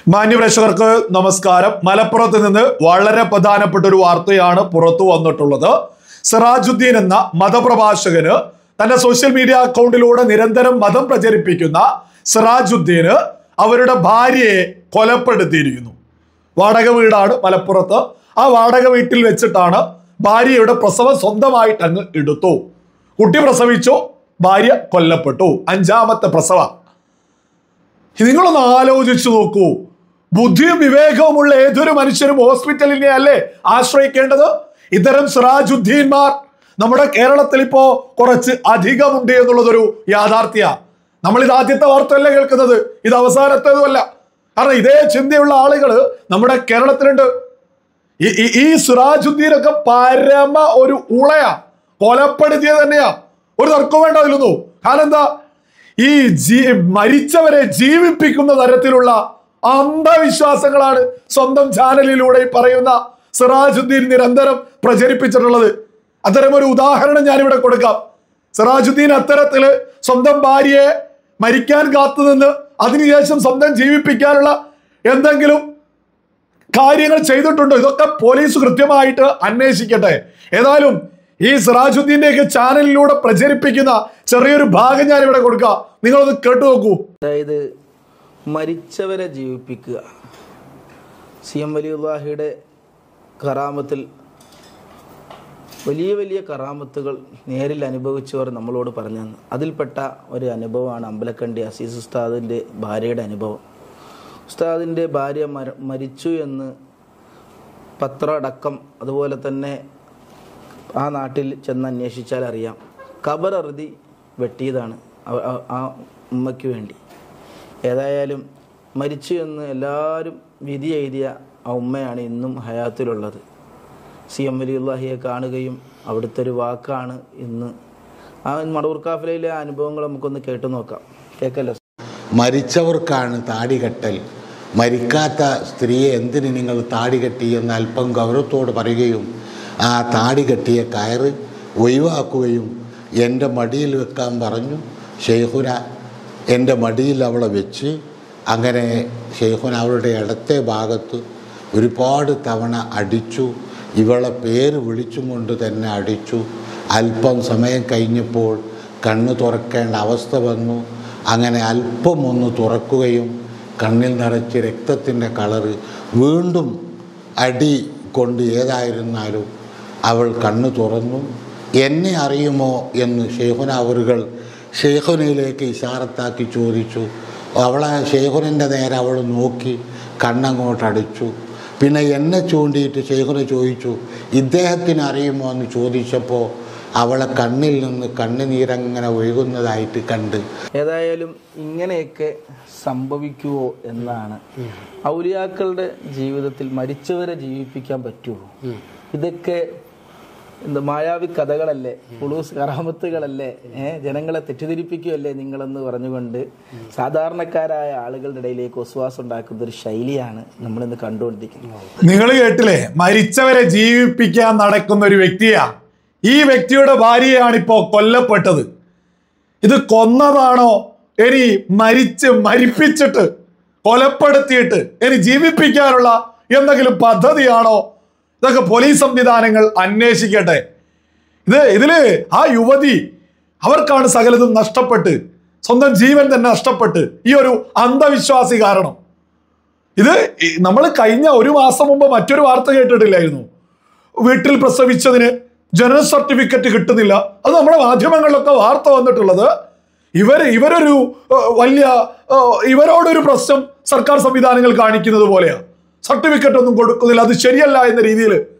മാന്യപ്രേക്ഷകർക്ക് നമസ്കാരം. മലപ്പുറത്ത് നിന്ന് വളരെ പ്രധാനപ്പെട്ട ഒരു വാർത്തയാണ് പുറത്തു വന്നിട്ടുള്ളത്. സിറാജുദ്ദീൻ എന്ന മതപ്രഭാഷകന് തന്റെ സോഷ്യൽ മീഡിയ അക്കൗണ്ടിലൂടെ നിരന്തരം മതം പ്രചരിപ്പിക്കുന്ന സിറാജുദ്ദീന് അവരുടെ ഭാര്യയെ കൊലപ്പെടുത്തിയിരിക്കുന്നു. വാടക വീടാണ് മലപ്പുറത്ത്. ആ വാടക വീട്ടിൽ വെച്ചിട്ടാണ് ഭാര്യയുടെ പ്രസവം സ്വന്തമായിട്ട് അങ്ങ് എടുത്തു. കുട്ടി പ്രസവിച്ചു, ഭാര്യ കൊല്ലപ്പെട്ടു. 5ാമത്തെ പ്രസവ. നിങ്ങളൊന്ന് ആലോചിച്ചു നോക്കൂ. ബുദ്ധിയും വിവേകവുമുള്ള ഏതൊരു മനുഷ്യരും ഹോസ്പിറ്റലിനെ അല്ലേ ആശ്രയിക്കേണ്ടത്? ഇത്തരം സിറാജുദ്ദീൻമാർ നമ്മുടെ കേരളത്തിൽ ഇപ്പോ കുറച്ച് അധികമുണ്ട് എന്നുള്ളതൊരു യാഥാർത്ഥ്യ. നമ്മൾ ഇത് ആദ്യത്തെ വാർത്തയല്ല കേൾക്കുന്നത്, ഇത് അവസാനത്തേതുമല്ല. കാരണം ഇതേ ചിന്തയുള്ള ആളുകൾ നമ്മുടെ കേരളത്തിലുണ്ട്. ഈ സിറാജുദ്ദീനൊക്കെ പരമ ഒരു ഉളയാ, കൊലപ്പെടുത്തിയത് തന്നെയാ, ഒരു തർക്കം വേണ്ട അതിലൊന്നും. കാരണം എന്താ, ഈ മരിച്ചവരെ ജീവിപ്പിക്കുന്ന തരത്തിലുള്ള അന്ധവിശ്വാസങ്ങളാണ് സ്വന്തം ചാനലിലൂടെ പറയുന്ന സിറാജുദ്ദീൻ നിരന്തരം പ്രചരിപ്പിച്ചിട്ടുള്ളത്. അത്തരമൊരു ഉദാഹരണം ഞാനിവിടെ കൊടുക്കാം. സിറാജുദ്ദീൻ അത്തരത്തില് സ്വന്തം ഭാര്യയെ മരിക്കാൻ കാത്തുനിന്ന് അതിനുശേഷം സ്വന്തം ജീവിപ്പിക്കാനുള്ള എന്തെങ്കിലും കാര്യങ്ങൾ ചെയ്തിട്ടുണ്ടോ? ഇതൊക്കെ പോലീസ് കൃത്യമായിട്ട് അന്വേഷിക്കട്ടെ. ഏതായാലും ഈ സിറാജുദ്ദീന്റെയൊക്കെ ചാനലിലൂടെ പ്രചരിപ്പിക്കുന്ന ചെറിയൊരു ഭാഗം ഞാൻ ഇവിടെ കൊടുക്കാം, നിങ്ങളൊന്ന് കേട്ടു നോക്കൂ. അതായത് മരിച്ചവരെ ജീവിപ്പിക്കുക. CM വലിയുള്ളാഹിയുടെ കറാമത്തിൽ വലിയ വലിയ കറാമത്തുകൾ നേരിൽ അനുഭവിച്ചവർ നമ്മളോട് പറഞ്ഞു തന്നു. അതിൽപ്പെട്ട ഒരു അനുഭവമാണ് അമ്പലക്കണ്ടി അസീസ് ഉസ്താദിൻ്റെ ഭാര്യയുടെ അനുഭവം. ഉസ്താദിൻ്റെ ഭാര്യ മരിച്ചു എന്ന് പത്രമടക്കം അതുപോലെ തന്നെ ആ നാട്ടിൽ ചെന്ന് അന്വേഷിച്ചാൽ അറിയാം. ഖബററുതി വെട്ടിയതാണ് ആ ഉമ്മയ്ക്ക് വേണ്ടി. ഏതായാലും മരിച്ചു എന്ന് എല്ലാവരും വിധി എഴുതിയ ആ ഉമ്മയാണ് ഇന്നും ഹയാത്തിലുള്ളത്. CM വലിയുള്ളാഹിയെ കാണുകയും അവിടുത്തെ ഒരു വാക്കാണ് ഇന്ന് ആ മടവൂർ കാഫിലയിലെ അനുഭവങ്ങൾ നമുക്കൊന്ന് കേട്ടു നോക്കാം. കേൾക്കല്ലോ. മരിച്ചവർക്കാണ് താടി കെട്ടൽ, മരിക്കാത്ത സ്ത്രീയെ എന്തിന് നിങ്ങൾ താടി കെട്ടി എന്ന് അല്പം ഗൗരവത്തോട് പറയുകയും ആ താടി കെട്ടിയ കയറ് ഒഴിവാക്കുകയും എൻ്റെ മടിയിൽ വെക്കാൻ പറഞ്ഞു. ഷെയ്ഖുന എൻ്റെ മടിയിൽ അവളെ വെച്ച് അങ്ങനെ ഷെയ്ഖുന അവളുടെ ഇടത്തെ ഭാഗത്ത് ഒരുപാട് തവണ അടിച്ചു. ഇവളെ പേര് വിളിച്ചും കൊണ്ട് തന്നെ അടിച്ചു. അല്പം സമയം കഴിഞ്ഞപ്പോൾ കണ്ണ് തുറക്കേണ്ട അവസ്ഥ വന്നു. അങ്ങനെ അല്പം ഒന്ന് തുറക്കുകയും കണ്ണിൽ നിറച്ച് രക്തത്തിൻ്റെ കളറ് വീണ്ടും അടി കൊണ്ട് ഏതായിരുന്നാലും അവൾ കണ്ണ് തുറന്നു. എന്നെ അറിയുമോ എന്ന് ഷെയ്ഖുന അവറുകൾ ഷെയ്ഖുനയിലേക്ക് ഇശാറത്താക്കി ചോദിച്ചു. അവളെ ഷെയ്ഖുനൻ്റെ നേരെ അവൾ നോക്കി കണ്ണങ്ങോട്ടടിച്ചു. പിന്നെ എന്നെ ചൂണ്ടിയിട്ട് ഷെയ്ഖുന ചോദിച്ചു, ഇദ്ദേഹത്തിന് അറിയുമോ എന്ന് ചോദിച്ചപ്പോൾ അവളെ കണ്ണിൽ നിന്ന് കണ്ണുനീരങ്ങനെ ഒഴുകുന്നതായിട്ട് കണ്ട്. ഏതായാലും ഇങ്ങനെയൊക്കെ സംഭവിക്കുമോ എന്നാണ്. ഔലിയാക്കളുടെ ജീവിതത്തിൽ മരിച്ചവരെ ജീവിപ്പിക്കാൻ പറ്റുമോ? ഇതൊക്കെ മായാവി കഥകളല്ലേ, പുളൂസ് കറാമത്തുകളല്ലേ, ജനങ്ങളെ തെറ്റിദ്ധരിപ്പിക്കുകയല്ലേ നിങ്ങളെന്ന് പറഞ്ഞുകൊണ്ട് സാധാരണക്കാരായ ആളുകളുടെ ഇടയിലേക്ക് ഒസ്വാസം ഉണ്ടാക്കുന്ന ഒരു ശൈലിയാണ് നമ്മളിന്ന് കണ്ടുകൊണ്ടിരിക്കുന്നത്. നിങ്ങൾ കേട്ടില്ലേ, മരിച്ചവരെ ജീവിപ്പിക്കാൻ നടക്കുന്ന ഒരു വ്യക്തിയാ. ഈ വ്യക്തിയുടെ ഭാര്യയാണിപ്പോ കൊല്ലപ്പെട്ടത്. ഇത് കൊന്നതാണോ, ഇനി മരിപ്പിച്ചിട്ട് കൊലപ്പെടുത്തിയിട്ട് ഇനി ജീവിപ്പിക്കാനുള്ള എന്തെങ്കിലും പദ്ധതിയാണോ? ഇതൊക്കെ പോലീസ് സംവിധാനങ്ങൾ അന്വേഷിക്കട്ടെ. ഇതില് ആ യുവതി അവർക്കാണ് സകലതും നഷ്ടപ്പെട്ട്, സ്വന്തം ജീവൻ തന്നെ നഷ്ടപ്പെട്ട് ഈ ഒരു അന്ധവിശ്വാസി കാരണം. ഇത് നമ്മൾ കഴിഞ്ഞ ഒരു മാസം മുമ്പ് മറ്റൊരു വാർത്ത കേട്ടിട്ടില്ലായിരുന്നു? വീട്ടിൽ പ്രസവിച്ചതിന് ജനന സർട്ടിഫിക്കറ്റ് കിട്ടുന്നില്ല. അത് നമ്മുടെ മാധ്യമങ്ങളിലൊക്കെ വാർത്ത വന്നിട്ടുള്ളത്. ഇവരൊരു വലിയ ഇവരോടൊരു പ്രശ്നം സർക്കാർ സംവിധാനങ്ങൾ കാണിക്കുന്നത് പോലെയാണ്. സർട്ടിഫിക്കറ്റ് ഒന്നും കൊടുക്കുന്നില്ല, അത് ശരിയല്ല എന്ന രീതിയിൽ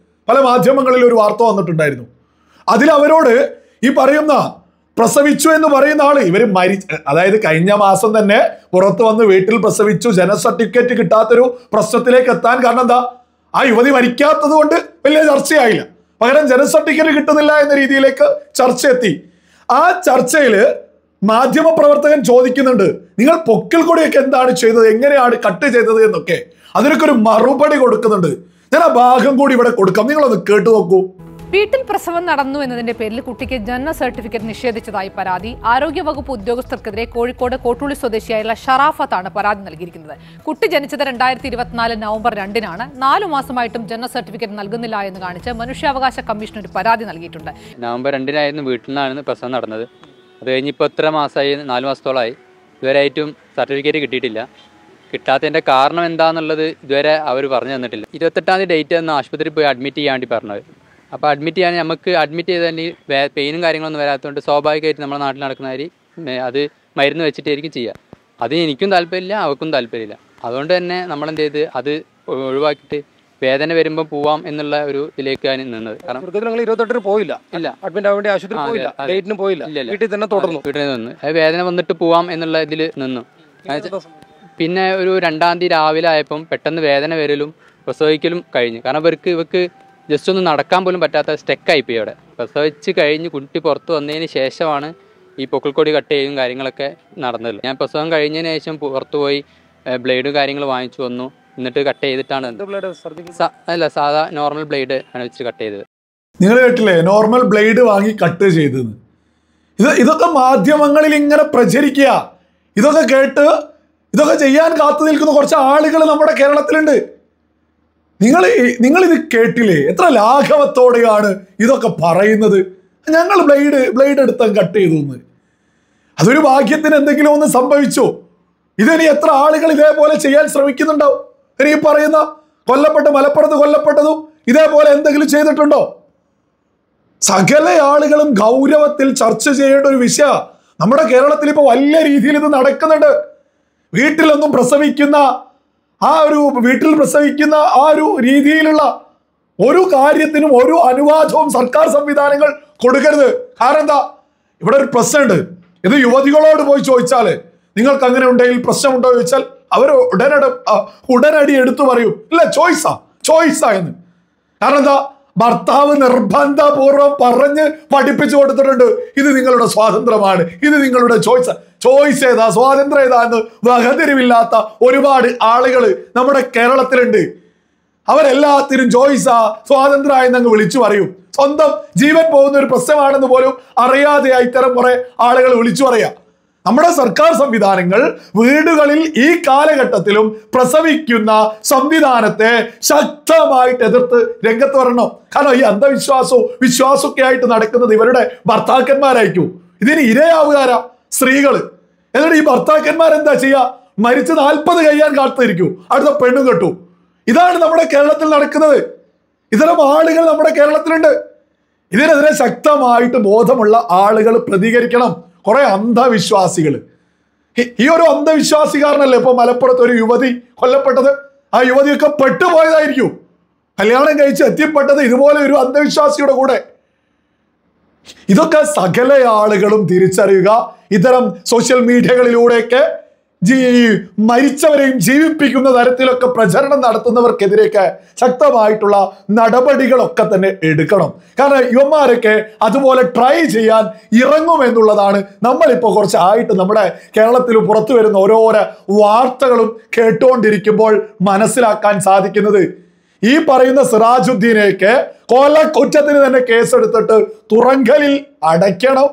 പല മാധ്യമങ്ങളിൽ ഒരു വാർത്ത വന്നിട്ടുണ്ടായിരുന്നു. അതിൽ അവരോട് ഈ പറയുന്ന പ്രസവിച്ചു എന്ന് പറയുന്ന ആള് ഇവർ അതായത് കഴിഞ്ഞ മാസം തന്നെ പുറത്തു വന്ന് വീട്ടിൽ പ്രസവിച്ചു, ജനന സർട്ടിഫിക്കറ്റ് കിട്ടാത്തൊരു പ്രശ്നത്തിലേക്ക് എത്താൻ കാരണം എന്താ? ആ യുവതി മരിക്കാത്തത് കൊണ്ട് വലിയ ചർച്ചയായില്ല. പകരം ജനന സർട്ടിഫിക്കറ്റ് കിട്ടുന്നില്ല എന്ന രീതിയിലേക്ക് ചർച്ച എത്തി. ആ ചർച്ചയില് മാധ്യമപ്രവർത്തകൻ ചോദിക്കുന്നുണ്ട്, നിങ്ങൾ പൊക്കിൽ കൊടിയൊക്കെ എന്താണ് ചെയ്തത്, എങ്ങനെയാണ് കട്ട് ചെയ്തത് എന്നൊക്കെ. അതിനൊക്കെ ഒരു മറുപടി കൊടുക്കുന്നുണ്ട്. ഞാൻ ആ ഭാഗം കൂടി ഇവിടെ കൊടുക്കാം, നിങ്ങളൊന്ന് കേട്ടു നോക്കൂ. വീട്ടിൽ പ്രസവം നടന്നു എന്നതിന്റെ പേരിൽ കുട്ടിക്ക് ജനന സർട്ടിഫിക്കറ്റ് നിഷേധിച്ചതായി പരാതി. ആരോഗ്യവകുപ്പ് ഉദ്യോഗസ്ഥർക്കെതിരെ കോഴിക്കോട് കോട്ടൂളി സ്വദേശിയായുള്ള ഷറാഫത്താണ് പരാതി നൽകിയിരിക്കുന്നത്. കുട്ടി ജനിച്ചത് 2024 നവംബർ 2-നാണ്. 4 മാസമായിട്ടും ജനന സർട്ടിഫിക്കറ്റ് നൽകുന്നില്ല എന്ന് കാണിച്ച് മനുഷ്യാവകാശ കമ്മീഷൻ ഒരു പരാതി നൽകിയിട്ടുണ്ട്. നവംബർ 2-നായിരുന്നു വീട്ടിൽ നിന്നാണ് പ്രസവം നടന്നത്. അത് കഴിഞ്ഞിപ്പോൾ എത്ര മാസമായി? 4 മാസത്തോളമായി. ഇതുവരെയായിട്ടും സർട്ടിഫിക്കറ്റ് കിട്ടിയിട്ടില്ല. കിട്ടാത്തതിൻ്റെ കാരണം എന്താണെന്നുള്ളത് ഇതുവരെ അവർ പറഞ്ഞു തന്നിട്ടില്ല. 28-ാം തീയതി ഡേറ്റ് എന്ന് ആശുപത്രിയിൽ പോയി അഡ്മിറ്റ് ചെയ്യാൻ വേണ്ടി പറഞ്ഞത്. അപ്പോൾ അഡ്മിറ്റ് ചെയ്യാൻ നമുക്ക് അഡ്മിറ്റ് ചെയ്താൽ പെയിനും കാര്യങ്ങളൊന്നും വരാത്തതുകൊണ്ട് സ്വാഭാവികമായിട്ട് നമ്മുടെ നാട്ടിൽ നടക്കുന്ന കാര്യം അത് മരുന്ന് വെച്ചിട്ടായിരിക്കും ചെയ്യുക. അതിന് എനിക്കും താല്പര്യമില്ല, അവർക്കും താല്പര്യമില്ല. അതുകൊണ്ട് തന്നെ നമ്മളെന്ത് ചെയ്ത് അത് ഒഴിവാക്കിയിട്ട് വേദന വരുമ്പോൾ പോവാം എന്നുള്ള ഒരു ഇതിലേക്കാണ് നിന്നത്. കാരണം 28 പോയില്ല, ഇല്ല അഡ്മിറ്റ് ആവേണ്ടി ആശുപത്രി പോയില്ല, ഡേറ്റിന് പോയില്ല, വീട്ടിൽ തന്നെ തുടർന്നു. വീട്ടിൽ നിന്ന് അത് വേദന വന്നിട്ട് പോവാം എന്നുള്ള ഇതിൽ നിന്നു. പിന്നെ ഒരു 2-ാം തീയതി രാവിലെ ആയപ്പം പെട്ടെന്ന് വേദന വരലും പ്രസവിക്കലും കഴിഞ്ഞു. കാരണം ഇവർക്ക് ജസ്റ്റ് ഒന്ന് നടക്കാൻ പോലും പറ്റാത്ത സ്റ്റെക്കായിപ്പോയി അവിടെ. പ്രസവിച്ച് കഴിഞ്ഞ് കുട്ടി പുറത്ത് വന്നതിന് ശേഷമാണ് ഈ പൊക്കിൾക്കൊടി കട്ട് ചെയ്യും കാര്യങ്ങളൊക്കെ നടന്നത്. ഞാൻ പ്രസവം കഴിഞ്ഞതിന് ശേഷം പുറത്ത് പോയി ബ്ലേഡ് കാര്യങ്ങൾ വാങ്ങിച്ചു വന്നു. എന്നിട്ട് കട്ട് ചെയ്തിട്ടാണ് അല്ല സാധാ നോർമൽ ബ്ലേഡ് ആണ് വെച്ച് കട്ട് ചെയ്തത്. നിങ്ങൾ കേട്ടില്ലേ, നോർമൽ ബ്ലേഡ് വാങ്ങി കട്ട് ചെയ്തത്. ഇതൊക്കെ മാധ്യമങ്ങളിൽ ഇങ്ങനെ പ്രചരിക്കുക. ഇതൊക്കെ കേട്ട് ഇതൊക്കെ ചെയ്യാൻ കാത്തു നിൽക്കുന്ന കുറച്ച് ആളുകൾ നമ്മുടെ കേരളത്തിലുണ്ട്. നിങ്ങൾ ഇത് കേട്ടില്ലേ? എത്ര ലാഘവത്തോടെയാണ് ഇതൊക്കെ പറയുന്നത്. ഞങ്ങൾ ബ്ലേഡ് എടുത്ത് കട്ട് ചെയ്തു എന്ന്. അതൊരു ഭാഗ്യത്തിന് എന്തെങ്കിലും ഒന്ന് സംഭവിച്ചോ? ഇതിനി എത്ര ആളുകൾ ഇതേപോലെ ചെയ്യാൻ ശ്രമിക്കുന്നുണ്ടാവും? ഈ പറയുന്ന മലപ്പുറത്ത് കൊല്ലപ്പെട്ടതും ഇതേപോലെ എന്തെങ്കിലും ചെയ്തിട്ടുണ്ടോ? സകല ആളുകളും ഗൗരവത്തിൽ ചർച്ച ചെയ്യേണ്ട ഒരു വിഷയം. നമ്മുടെ കേരളത്തിൽ ഇപ്പോൾ വലിയ രീതിയിൽ ഇത് നടക്കുന്നുണ്ട്. വീട്ടിൽ പ്രസവിക്കുന്ന ആ ഒരു രീതിയിലുള്ള ഒരു കാര്യത്തിനും ഒരു അനുവാദവും സർക്കാർ സംവിധാനങ്ങൾ കൊടുക്കരുത്. കാരണം എന്താ, ഇവിടെ ഒരു പ്രശ്നമുണ്ട്. ഇത് യുവതികളോട് പോയി ചോദിച്ചാല് നിങ്ങൾക്ക് അങ്ങനെ ഉണ്ടെങ്കിൽ പ്രശ്നമുണ്ടോ ചോദിച്ചാൽ അവർ ഉടനടി എടുത്തു പറയും ഇല്ല, ചോയ്സാ എന്ന്. കാരണം എന്താ, ഭർത്താവ് നിർബന്ധപൂർവ്വം പറഞ്ഞ് പഠിപ്പിച്ചു കൊടുത്തിട്ടുണ്ട് ഇത് നിങ്ങളുടെ സ്വാതന്ത്ര്യമാണ്, ഇത് നിങ്ങളുടെ ചോയ്സ് ഏതാ, സ്വാതന്ത്ര്യം ഏതാ എന്ന് വകതിരിവില്ലാത്ത ഒരുപാട് ആളുകൾ നമ്മുടെ കേരളത്തിലുണ്ട്. അവരെല്ലാത്തിനും സ്വാതന്ത്ര്യം എന്നങ്ങ് വിളിച്ചു പറയും. സ്വന്തം ജീവൻ പോകുന്ന ഒരു പ്രശ്നമാണെന്ന് പോലും അറിയാതെ ഇത്തരം കുറെ ആളുകൾ വിളിച്ചു പറയാം. നമ്മുടെ സർക്കാർ സംവിധാനങ്ങൾ വീടുകളിൽ ഈ കാലഘട്ടത്തിലും പ്രസവിക്കുന്ന സംവിധാനത്തെ ശക്തമായിട്ട് എതിർത്ത് രംഗത്ത് വരണം. കാരണം ഈ വിശ്വാസമൊക്കെ ആയിട്ട് നടക്കുന്നത് ഇവരുടെ ഭർത്താക്കന്മാരായിരിക്കും. ഇതിന് ഇരയാവുകാരാ സ്ത്രീകള്. എന്നിട്ട് ഈ ഭർത്താക്കന്മാരെന്താ ചെയ്യാ? മരിച്ച് 40 കഴിയാൻ കാത്തിരിക്കൂ, അടുത്ത പെണ്ണും കെട്ടു. ഇതാണ് നമ്മുടെ കേരളത്തിൽ നടക്കുന്നത്. ഇത്തരം ആളുകൾ നമ്മുടെ കേരളത്തിലുണ്ട്. ഇതിനെതിരെ ശക്തമായിട്ട് ബോധമുള്ള ആളുകൾ പ്രതികരിക്കണം. കുറെ അന്ധവിശ്വാസികൾ, ഈ ഒരു അന്ധവിശ്വാസി കാരണല്ലേ ഇപ്പൊ മലപ്പുറത്ത് ഒരു യുവതി കൊല്ലപ്പെട്ടത്. ആ യുവതിയൊക്കെ പെട്ടുപോയതായിരിക്കും. കല്യാണം കഴിച്ച് എത്തിപ്പെട്ടത് ഇതുപോലെ ഒരു അന്ധവിശ്വാസിയുടെ കൂടെ. ഇതൊക്കെ സകല ആളുകളും തിരിച്ചറിയുക. ഇത്തരം സോഷ്യൽ മീഡിയകളിലൂടെയൊക്കെ മരിച്ചവരെയും ജീവിപ്പിക്കുന്ന തരത്തിലൊക്കെ പ്രചരണം നടത്തുന്നവർക്കെതിരെയൊക്കെ ശക്തമായിട്ടുള്ള നടപടികളൊക്കെ തന്നെ എടുക്കണം. കാരണം യുവന്മാരൊക്കെ അതുപോലെ ട്രൈ ചെയ്യാൻ ഇറങ്ങുമെന്നുള്ളതാണ് നമ്മളിപ്പോൾ കുറച്ചായിട്ട് നമ്മുടെ കേരളത്തിൽ പുറത്തു വരുന്ന ഓരോരോ വാർത്തകളും കേട്ടുകൊണ്ടിരിക്കുമ്പോൾ മനസ്സിലാക്കാൻ സാധിക്കുന്നത്. ഈ പറയുന്ന സിറാജുദ്ദീനെയൊക്കെ കൊലക്കുറ്റത്തിന് തന്നെ കേസെടുത്തിട്ട് തുറങ്കലിൽ അടയ്ക്കണം.